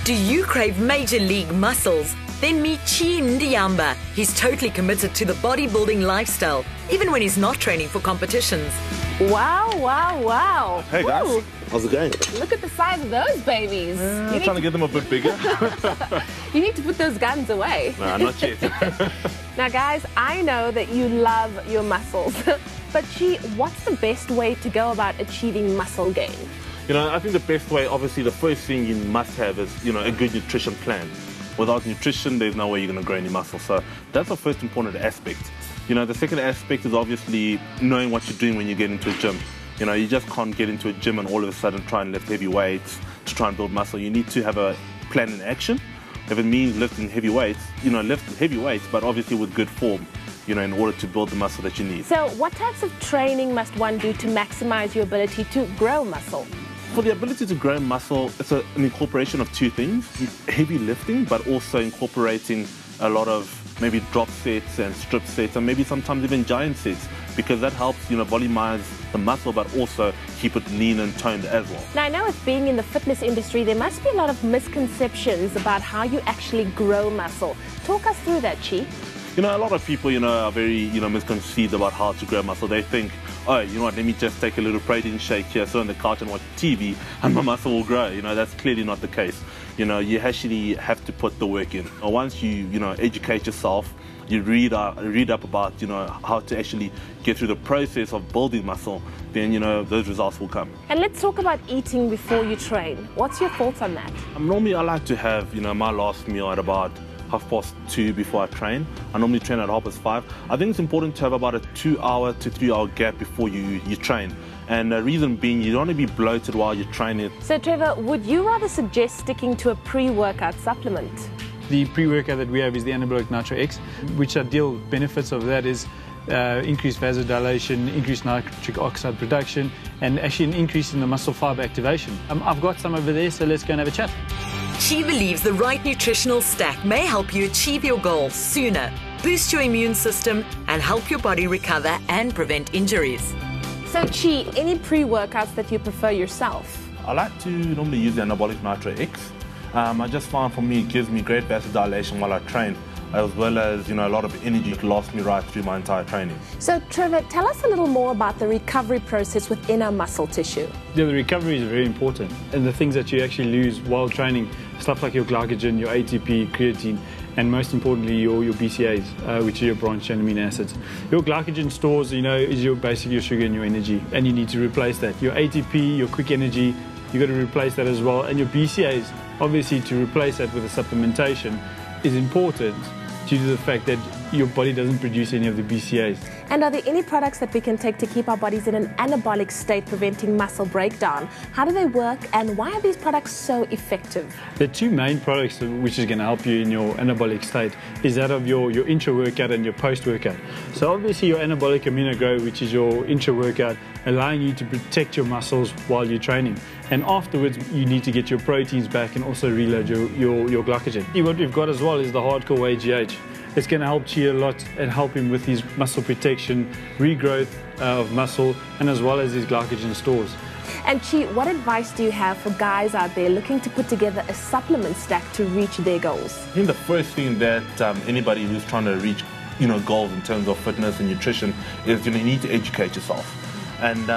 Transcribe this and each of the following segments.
Do you crave major league muscles? Then meet Chi Ndyamba. He's totally committed to the bodybuilding lifestyle, even when he's not training for competitions. Wow, wow, wow. Hey guys, Ooh, how's it going? look at the size of those babies. I'm trying to get them a bit bigger. You need to put those guns away. Nah, not yet. Now guys, I know that you love your muscles, but Chi, what's the best way to go about achieving muscle gain? You know, I think the best way, obviously, the first thing you must have is, you know, a good nutrition plan. Without nutrition, there's no way you're going to grow any muscle. So that's the first important aspect. You know, the second aspect is obviously knowing what you're doing when you get into a gym. You know, you just can't get into a gym and all of a sudden try and lift heavy weights to try and build muscle. You need to have a plan in action. If it means lifting heavy weights, you know, lift heavy weights, but obviously with good form, you know, in order to build the muscle that you need. So what types of training must one do to maximize your ability to grow muscle? For the ability to grow muscle, it's an incorporation of two things, heavy lifting, but also incorporating a lot of maybe drop sets and strip sets, and maybe sometimes even giant sets, because that helps, you know, volumize the muscle, but also keep it lean and toned as well. Now I know with being in the fitness industry, there must be a lot of misconceptions about how you actually grow muscle. Talk us through that, Chi. You know, a lot of people, you know, are very, you know, misconceived about how to grow muscle. They think, oh, you know what, let me just take a little protein shake here, sit on the couch and watch TV, and my muscle will grow. You know, that's clearly not the case. You know, you actually have to put the work in. Once you know, educate yourself, you read up about, you know, how to actually get through the process of building muscle, then, you know, those results will come. And let's talk about eating before you train. What's your thoughts on that? Normally, I like to have, you know, my last meal at about 2:30 before I train. I normally train at 5:30. I think it's important to have about a 2-hour to 3-hour gap before you train. And the reason being, you don't want to be bloated while you're training. So Trevor, would you rather suggest sticking to a pre-workout supplement? The pre-workout that we have is the Anabolic Nitro X, which ideal benefits of that is increased vasodilation, increased nitric oxide production, and actually an increase in the muscle fiber activation. I've got some over there, so let's go and have a chat. Chi believes the right nutritional stack may help you achieve your goals sooner, boost your immune system, and help your body recover and prevent injuries. So Chi, any pre-workouts that you prefer yourself? I like to normally use the Anabolic Nitro X. I just find for me it gives me great vasodilation while I train, as well as, you know, a lot of energy to last me right through my entire training. So Trevor, tell us a little more about the recovery process within our muscle tissue. Yeah, the recovery is very important, and the things that you actually lose while training, stuff like your glycogen, your ATP, creatine, and most importantly your BCAAs, which are your branched chain amino acids. Your glycogen stores, you know, is basically your sugar and your energy, and you need to replace that. Your ATP, your quick energy, you've got to replace that as well, and your BCAAs, obviously to replace that with a supplementation is important due to the fact that your body doesn't produce any of the BCAAs. And are there any products that we can take to keep our bodies in an anabolic state, preventing muscle breakdown? How do they work, and why are these products so effective? The two main products which is going to help you in your anabolic state is that of your intra-workout and your post-workout. So obviously your anabolic amino grow, which is your intra-workout, allowing you to protect your muscles while you're training. And afterwards, you need to get your proteins back and also reload your glycogen. What we've got as well is the hardcore AGH. It's going to help Chi a lot and help him with his muscle protection, regrowth of muscle, and as well as his glycogen stores. And Chi, what advice do you have for guys out there looking to put together a supplement stack to reach their goals? I think the first thing that anybody who's trying to reach, you know, goals in terms of fitness and nutrition is, you know, you need to educate yourself. And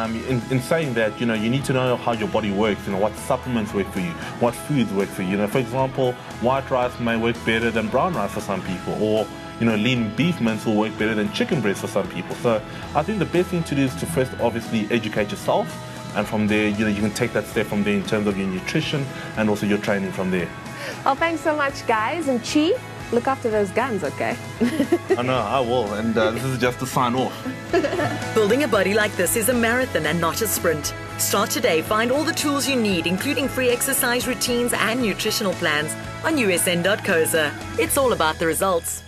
in saying that, you know, you need to know how your body works, you know, what supplements work for you, what foods work for you. You know, for example, white rice may work better than brown rice for some people, or, you know, lean beef mince will work better than chicken breast for some people. So I think the best thing to do is to first obviously educate yourself, and from there, you know, you can take that step from there in terms of your nutrition and also your training from there. Well, thanks so much, guys. And Chi, look after those guns, okay? I know, I will, and this is just a sign off. Building a body like this is a marathon and not a sprint. Start today. Find all the tools you need, including free exercise routines and nutritional plans, on usn.co.za. It's all about the results.